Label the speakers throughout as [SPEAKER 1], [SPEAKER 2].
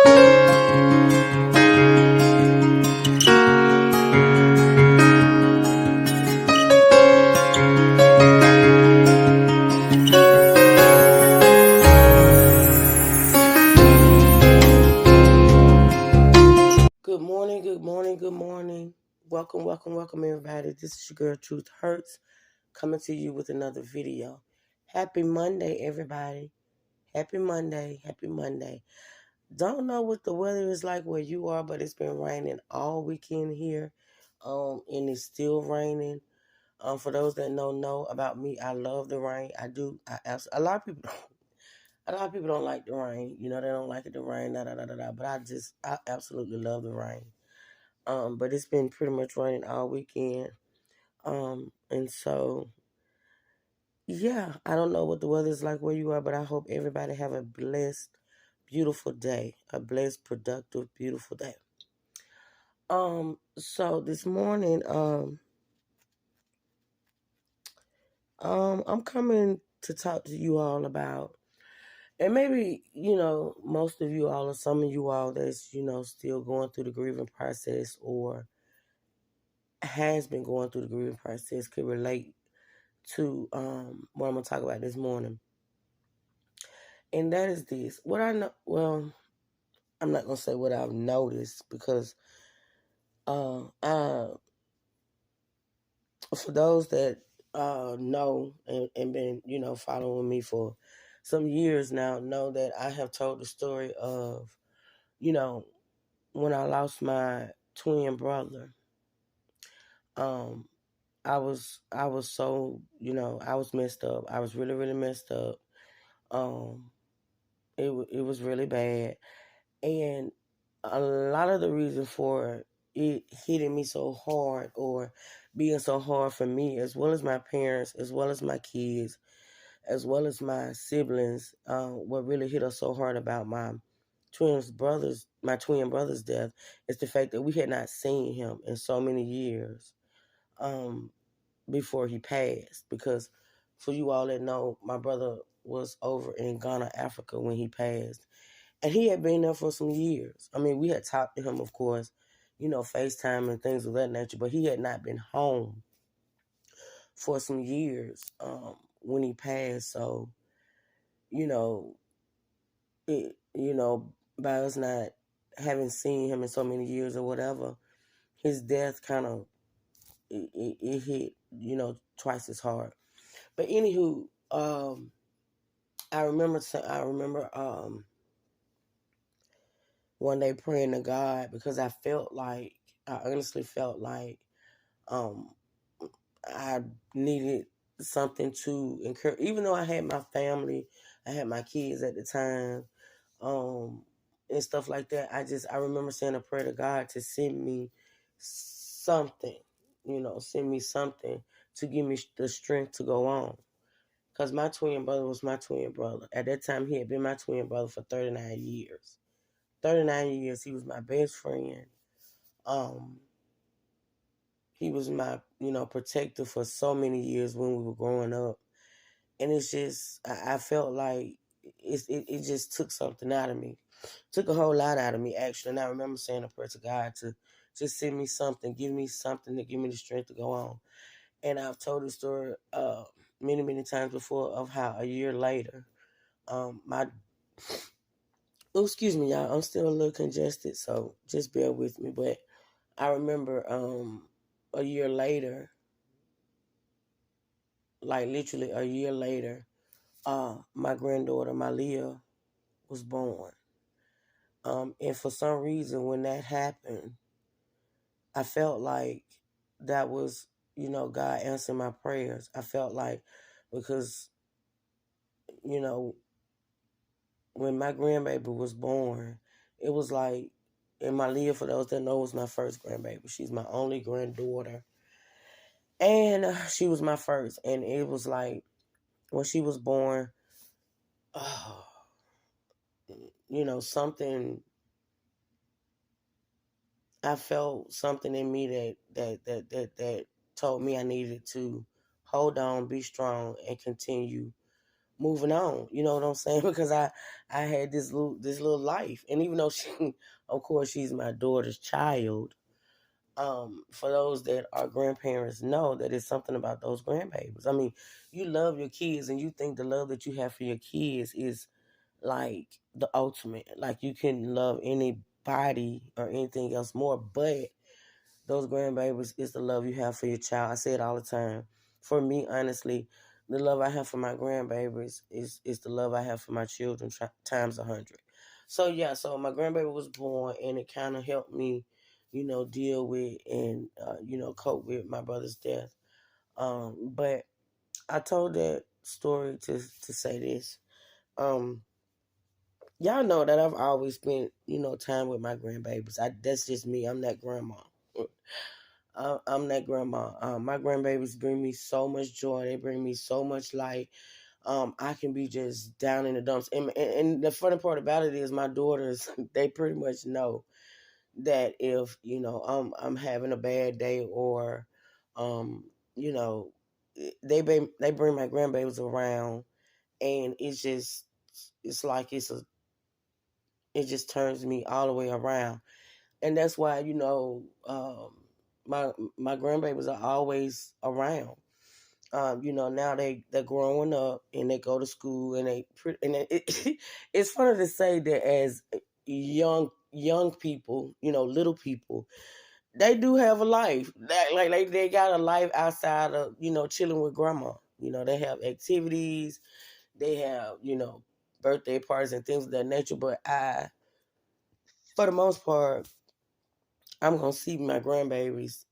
[SPEAKER 1] Good morning, good morning, good morning. Welcome, welcome, welcome, everybody. This is your girl, Truth Hurts, coming to you with another video. Happy Monday, everybody. Happy Monday, happy Monday. Don't know what the weather is like where you are, but it's been raining all weekend here, and it's still raining. For those that don't know about me, I love the rain. I do. A lot of people, a lot of people don't like the rain. You know, they don't like it to rain, da da da da da. But I absolutely love the rain. But it's been pretty much raining all weekend. And so, yeah, I don't know what the weather is like where you are, but I hope everybody have a blessed, beautiful day, a blessed, productive, beautiful day. So this morning, I'm coming to talk to you all about, and maybe, most of you all or some of you all that's, still going through the grieving process or has been going through the grieving process could relate to what I'm gonna talk about this morning, and that is this. What I know, well, I'm not gonna say what I've noticed because I, for those that know and been following me for some years now, know that I have told the story of you know when I lost my twin brother. Um, I was so I was messed up. I was really really messed up. Um, it was really bad, and a lot of the reason for it hitting me so hard or being so hard for me, as well as my parents, as well as my kids, as well as my siblings, what really hit us so hard about my twin brother's death, is the fact that we had not seen him in so many years um, before he passed. Because for you all that know, my brother was over in Ghana, Africa when he passed. And he had been there for some years. I mean, we had talked to him, of course, FaceTime and things of that nature, but he had not been home for some years when he passed. So, you know, by us not having seen him in so many years or whatever, his death kind of, it hit, twice as hard. But anywho, I remember one day praying to God because I honestly felt like um, I needed something to encourage. Even though I had my family, I had my kids at the time, um, and stuff like that. I remember saying a prayer to God to send me something, send me something to give me the strength to go on. Because my twin brother was my twin brother. At that time, he had been my twin brother for 39 years. 39 years, he was my best friend. Um, he was my, protector for so many years when we were growing up. And it's just, I felt like it just took something out of me. Took a whole lot out of me, actually. And I remember saying a prayer to God to just send me something, give me something to give me the strength to go on. And I've told the story many, many times before of how a year later, excuse me, y'all, I'm still a little congested, so just bear with me. But I remember a year later, like literally a year later, my granddaughter, my Leah, was born. And for some reason, when that happened, I felt like that was, God answering my prayers. I felt like because, you know, when my grandbaby was born, it was like, and my Leah, for those that know, was my first grandbaby. She's my only granddaughter. And she was my first. And it was like, when she was born, oh, something, I felt something in me that told me I needed to hold on, be strong, and continue moving on. You know what I'm saying? Because I had this little life, and even though she, of course, she's my daughter's child. For those that are grandparents know that it's something about those grandbabies. I mean, you love your kids, and you think the love that you have for your kids is like the ultimate. Like you can love anybody or anything else more, but those grandbabies is the love you have for your child. I say it all the time. For me, honestly, the love I have for my grandbabies is the love I have for my children times 100. So yeah, so my grandbaby was born, and it kind of helped me, deal with and cope with my brother's death. But I told that story to say this. Um, y'all know that I've always spent time with my grandbabies. That's just me. I'm that grandma. I'm that grandma. My grandbabies bring me so much joy. They bring me so much light. I can be just down in the dumps. And the funny part about it is my daughters, they pretty much know that if, I'm having a bad day or, um, you know, they bring my grandbabies around, and it's like it just turns me all the way around. And that's why, my my grandbabies are always around. Now they're growing up, and they go to school, and it's funny to say that as young people, little people, they do have a life. Like they got a life outside of chilling with grandma. They have activities, they have birthday parties and things of that nature. But for the most part, I'm gonna see my grandbabies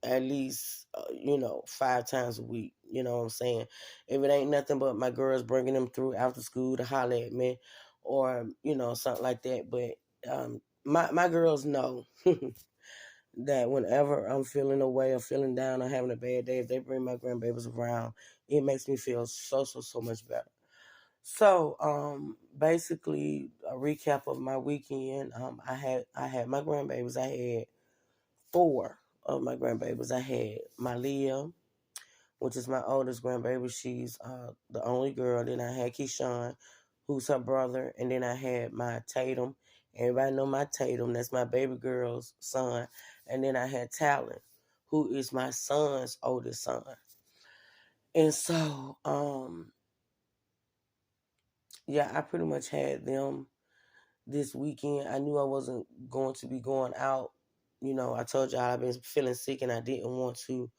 [SPEAKER 1] at least 5 times a week. You know what I'm saying? If it ain't nothing but my girls bringing them through after school to holler at me, or something like that. But my girls know that whenever I'm feeling away or feeling down or having a bad day, if they bring my grandbabies around, it makes me feel so much better. So basically a recap of my weekend. I had my grandbabies. I had four of my grandbabies. I had my Leah, which is my oldest grandbaby. She's the only girl. Then I had Keyshawn, who's her brother. And then I had my Tatum. Everybody know my Tatum. That's my baby girl's son. And then I had Talon, who is my son's oldest son. And so, yeah, I pretty much had them this weekend. I knew I wasn't going to be going out. I told y'all I've been feeling sick, and I didn't want to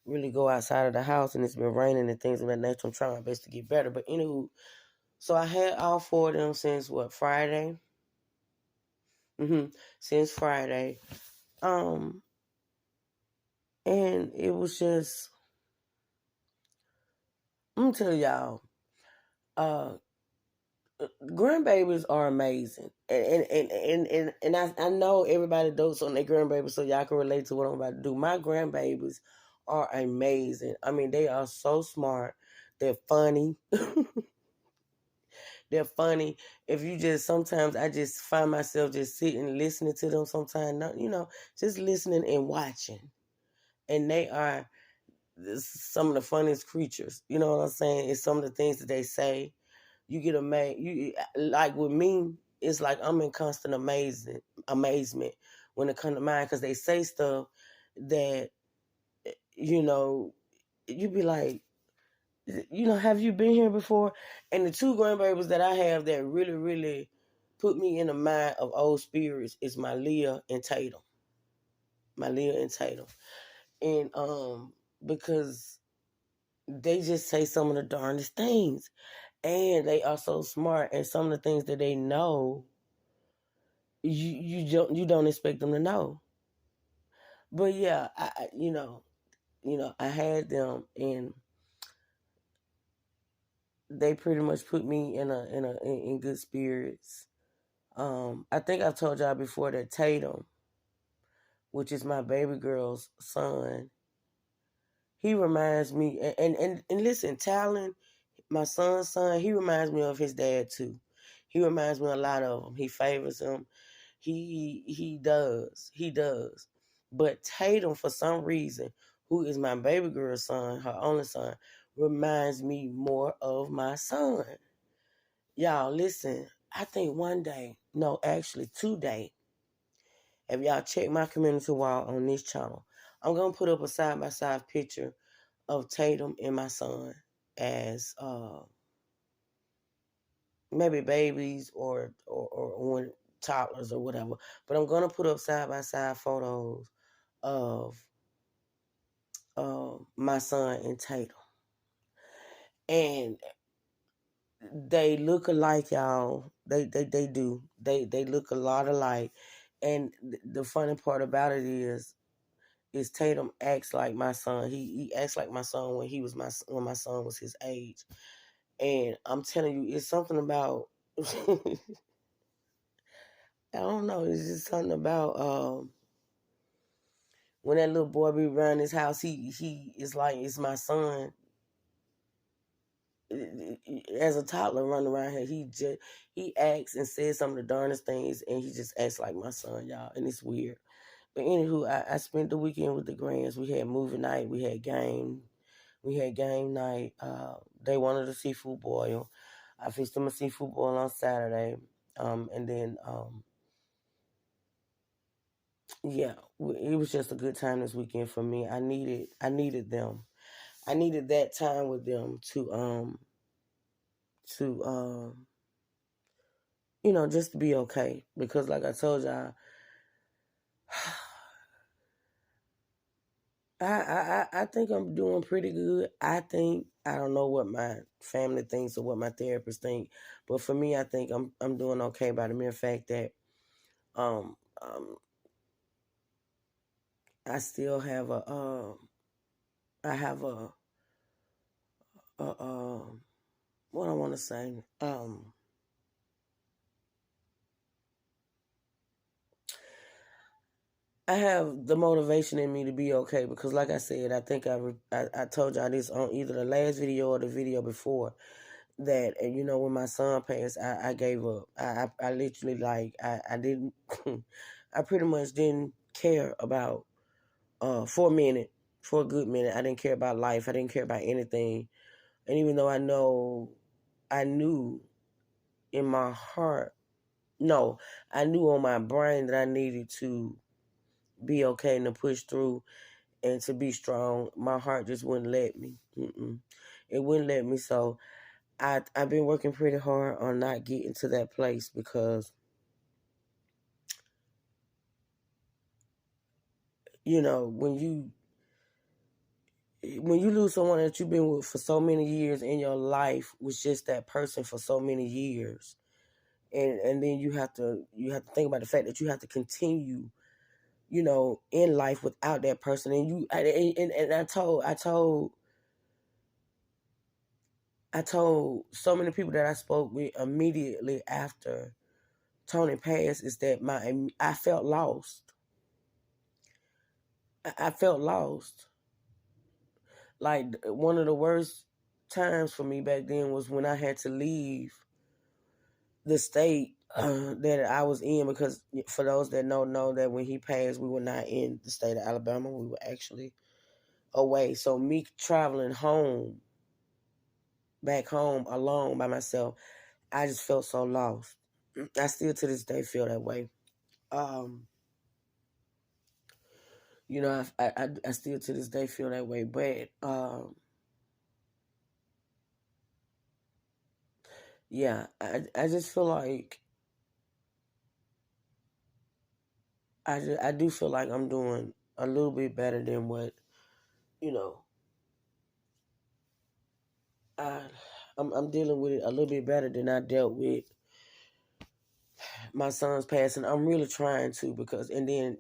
[SPEAKER 1] really go outside of the house, and it's been raining and things of that nature. I'm trying my best to get better. But anywho, so I had all four of them since what, Friday? Since Friday. Um, and it was just, I'm gonna tell y'all, uh, grandbabies are amazing, and I know everybody dotes on their grandbabies, so y'all can relate to what I'm about to do. My grandbabies are amazing. I mean, they are so smart. They're funny. They're funny. If you just sometimes I just find myself just sitting listening to them. Sometimes, just listening and watching, and they are some of the funniest creatures. You know what I'm saying? It's some of the things that they say. You get amazed. You like with me, it's like I'm in constant amazement when it comes to mine, because they say stuff that you know you be like, have you been here before? And the two grandbabies that I have that really, really put me in the mind of old spirits is my Leah and Tatum. My Leah and Tatum. And because they just say some of the darndest things. And they are so smart, and some of the things that they know, you don't expect them to know. But yeah, I had them, and they pretty much put me in good spirits. I think I've told y'all before that Tatum, which is my baby girl's son, he reminds me, and listen, Talon, my son's son, he reminds me of his dad too. He reminds me a lot of him. He favors him. He does. But Tatum, for some reason, who is my baby girl's son, her only son, reminds me more of my son. Y'all, listen, I think one day, no, actually today, if y'all check my community wall on this channel, I'm going to put up a side-by-side picture of Tatum and my son as maybe babies or when toddlers or whatever. But I'm going to put up side-by-side photos of my son and Tatum. And they look alike, y'all. They do. They look a lot alike. And the funny part about it is Tatum acts like my son. He acts like my son when my son was his age. And I'm telling you, it's something about I don't know. It's just something about when that little boy be around his house. He is like it's my son. As a toddler running around here, he acts and says some of the darndest things, and he just acts like my son, y'all, and it's weird. But anywho, I spent the weekend with the grands. We had movie night, we had game night. They wanted a seafood boil. I fixed them a seafood boil on Saturday, and then yeah, it was just a good time this weekend for me. I needed them. I needed that time with them to just to be okay. Because like I told y'all, I think I'm doing pretty good. I don't know what my family thinks or what my therapist think, but for me, I think I'm doing okay by the mere fact that um um I still have I have a what I want to say I have the motivation in me to be okay because, like I said, I think I told y'all this on either the last video or the video before that when my son passed, I gave up. I literally I didn't I pretty much didn't care about for a minute, for a good minute. I didn't care about life. I didn't care about anything. And even though I knew in my heart, no, I knew on my brain that I needed to be okay and to push through and to be strong. My heart just wouldn't let me. It wouldn't let me. So I've been working pretty hard on not getting to that place because when you lose someone that you've been with for so many years in your life was just that person for so many years, and then you have to think about the fact that you have to continue in life without that person. And I told so many people that I spoke with immediately after Tony passed is that I felt lost. I felt lost. Like one of the worst times for me back then was when I had to leave the state that I was in, because for those that don't know, that when he passed, we were not in the state of Alabama. We were actually away. So me traveling back home alone by myself, I just felt so lost. I still to this day feel that way. Um, I still to this day feel that way. But yeah, I just feel like I do feel like I'm doing a little bit better than what you know. I I'm dealing with it a little bit better than I dealt with my son's passing. I'm really trying to, because and then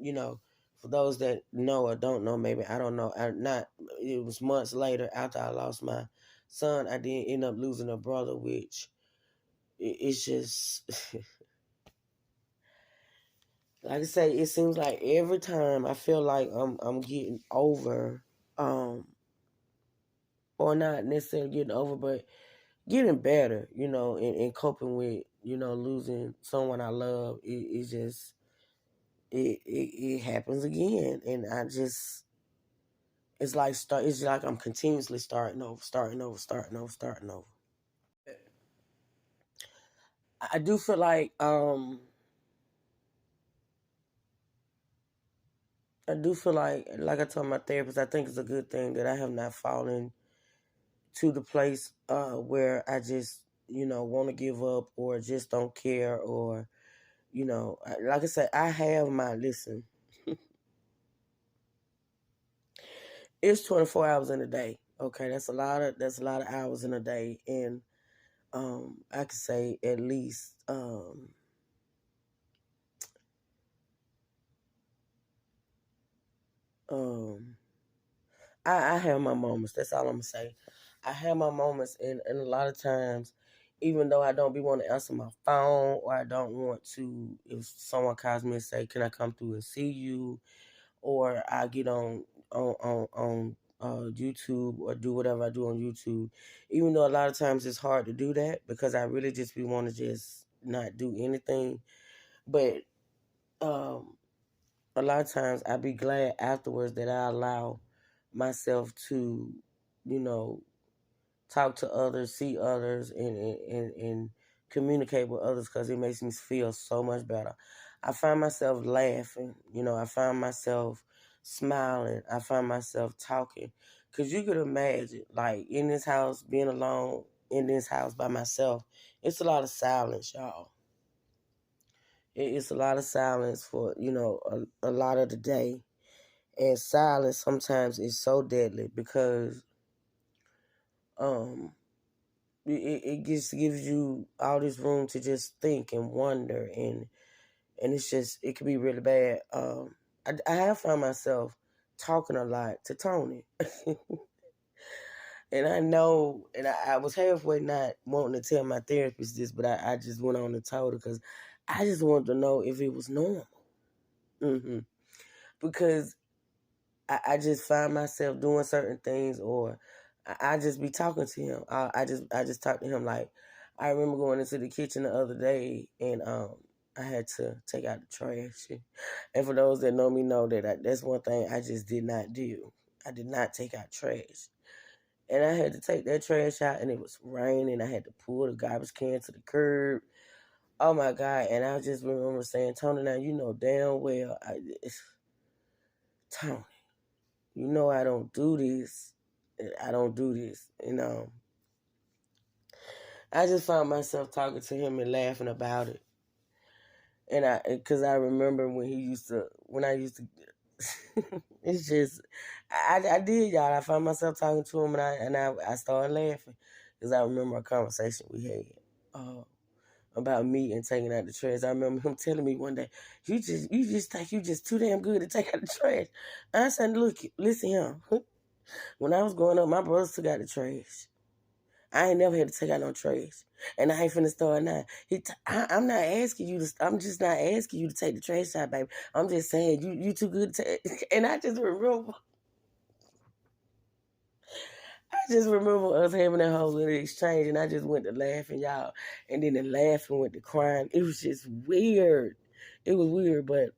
[SPEAKER 1] for those that know or don't know, maybe I don't know. It was months later after I lost my son, I did end up losing a brother, which it's just like I say, it seems like every time I feel like I'm getting over, or not necessarily getting over, but getting better, and coping with, losing someone I love. It just it happens again, and I just It's like I'm continuously starting over, starting over, starting over, starting over. I do feel like I told my therapist, I think it's a good thing that I have not fallen to the place where I just, want to give up or just don't care or, like I said, I have my, listen, it's 24 hours in a day. Okay. That's a lot of hours in a day. And I could say at least, um, I have my moments. That's all I'm gonna say. I have my moments, and a lot of times, even though I don't be want to answer my phone or I don't want to, if someone calls me and say, "Can I come through and see you?" or I get on YouTube or do whatever I do on YouTube, even though a lot of times it's hard to do that because I really just be want to just not do anything, but um a lot of times I be glad afterwards that I allow myself to, you know, talk to others, see others, and communicate with others because it makes me feel so much better. I find myself laughing, I find myself smiling, I find myself talking. Because you could imagine, like, in this house, being alone in this house by myself, it's a lot of silence, y'all. It's a lot of silence for, a lot of the day. And silence sometimes is so deadly because um it just gives you all this room to just think and wonder, and it's just, it could be really bad. I have found myself talking a lot to Tony. And I know, and I was halfway not wanting to tell my therapist this, but I just went on and told her because I just wanted to know if it was normal. hmm Because I just find myself doing certain things, or I just be talking to him. I just talk to him. Like, I remember going into the kitchen the other day, and I had to take out the trash. And for those that know me, know that that's one thing I just did not do. I did not take out trash, and I had to take that trash out, and it was raining. I had to pull the garbage can to the curb. Oh my God! And I just remember saying, Tony, now you know damn well, Tony, you know I don't do this. I don't do this. I just found myself talking to him and laughing about it. And because I remember when I used to, it's just, I did, y'all. I found myself talking to him, and I started laughing because I remember a conversation we had about me and taking out the trash. I remember him telling me one day, you just think you just too damn good to take out the trash. I said, look, listen here. When I was growing up, my brothers took out the trash. I ain't never had to take out no trash, and I ain't finna start now. I'm not asking you to. I'm just not asking you to take the trash out, baby. I'm just saying you too good to take. And I just remember us having that whole little exchange, and I just went to laughing, y'all, and then the laughing went to crying. It was just weird. It was weird, but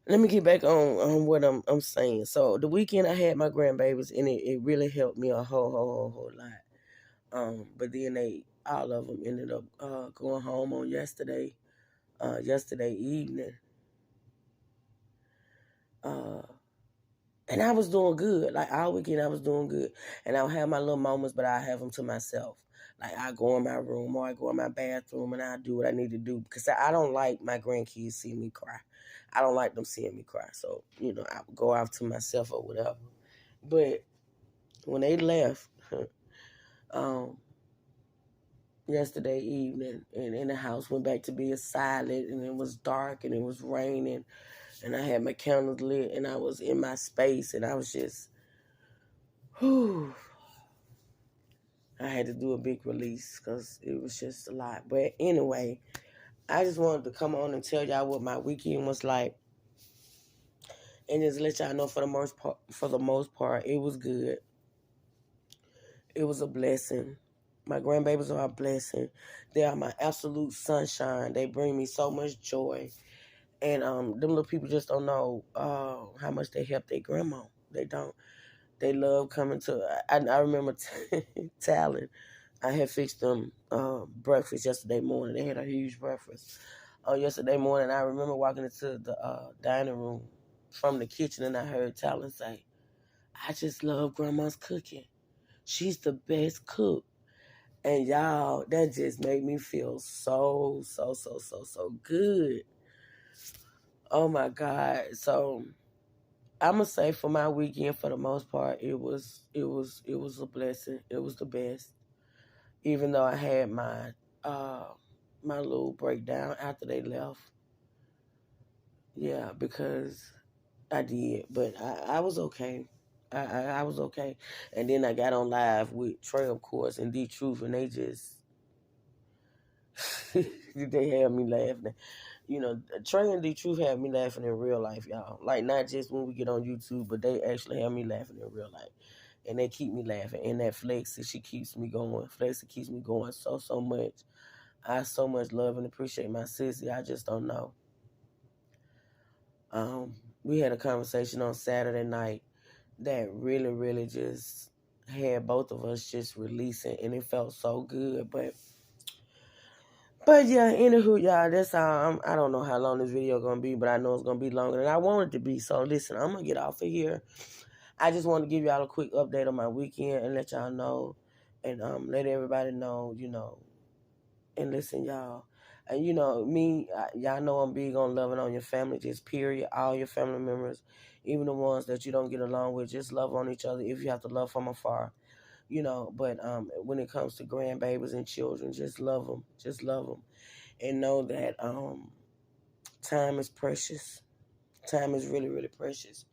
[SPEAKER 1] let me get back on what I'm saying. So the weekend I had my grandbabies, and it really helped me a whole lot. But then all of them ended up going home on yesterday evening. Uh, and I was doing good. Like all weekend, I was doing good. And I'll have my little moments, but I have them to myself. Like I go in my room or I go in my bathroom and I do what I need to do because I don't like my grandkids seeing me cry. I don't like them seeing me cry. So, I would go off to myself or whatever. But when they left, um, yesterday evening, and the house went back to being silent, and it was dark and it was raining, and I had my candles lit, and I was in my space, and I was just, whew, I had to do a big release because it was just a lot. But anyway, I just wanted to come on and tell y'all what my weekend was like, and just let y'all know for the most part, it was good. It was a blessing. My grandbabies are a blessing. They are my absolute sunshine. They bring me so much joy. And them little people just don't know how much they help their grandma. They don't. They love coming to. I remember Talon. I had fixed them breakfast yesterday morning. They had a huge breakfast yesterday morning. I remember walking into the dining room from the kitchen, and I heard Talon say, "I just love Grandma's cooking. She's the best cook." And y'all, that just made me feel so good. Oh my God. So I'm gonna say for my weekend, for the most part, it was a blessing. It was the best. Even though I had uh my little breakdown after they left. Yeah, because I did, but I was okay. I was okay. And then I got on live with Trey, of course, and D Truth, and they just they had me laughing. You know, Trey and D Truth had me laughing in real life, y'all. Like, not just when we get on YouTube, but they actually have me laughing in real life. And they keep me laughing. And that Flexi, she keeps me going. Flexi keeps me going so much. I so much love and appreciate my sissy. I just don't know. We had a conversation on Saturday night that really just had both of us just releasing, and it felt so good. But yeah, anywho, y'all, that's how I don't know how long this video gonna be, but I know it's gonna be longer than I want it to be. So listen, I'm gonna get off of here. I just want to give y'all a quick update on my weekend and let y'all know, and let everybody know, and listen, y'all. And me, y'all know I'm big on loving on your family, just period. All your family members, even the ones that you don't get along with, just love on each other if you have to love from afar. But when it comes to grandbabies and children, just love them. Just love them. And know that time is precious. Time is really precious.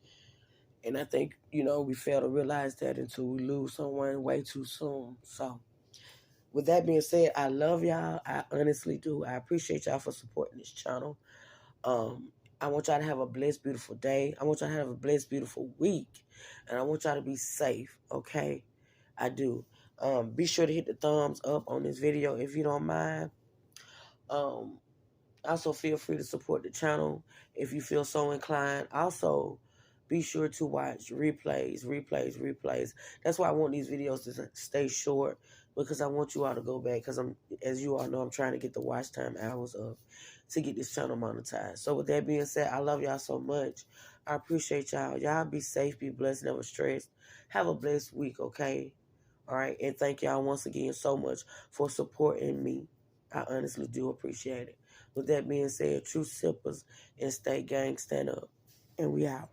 [SPEAKER 1] And I think, we fail to realize that until we lose someone way too soon. So, with that being said, I love y'all. I honestly do. I appreciate y'all for supporting this channel. I want y'all to have a blessed, beautiful day. I want y'all to have a blessed, beautiful week. And I want y'all to be safe, okay? I do. Be sure to hit the thumbs up on this video if you don't mind. Also, feel free to support the channel if you feel so inclined. Also, be sure to watch replays. That's why I want these videos to stay short, because I want you all to go back, because as you all know, I'm trying to get the watch time hours up to get this channel monetized. So with that being said, I love y'all so much. I appreciate y'all. Y'all be safe, be blessed, never stressed. Have a blessed week, okay? All right, and thank y'all once again so much for supporting me. I honestly do appreciate it. With that being said, true sippers and stay gang, stand up. And we out.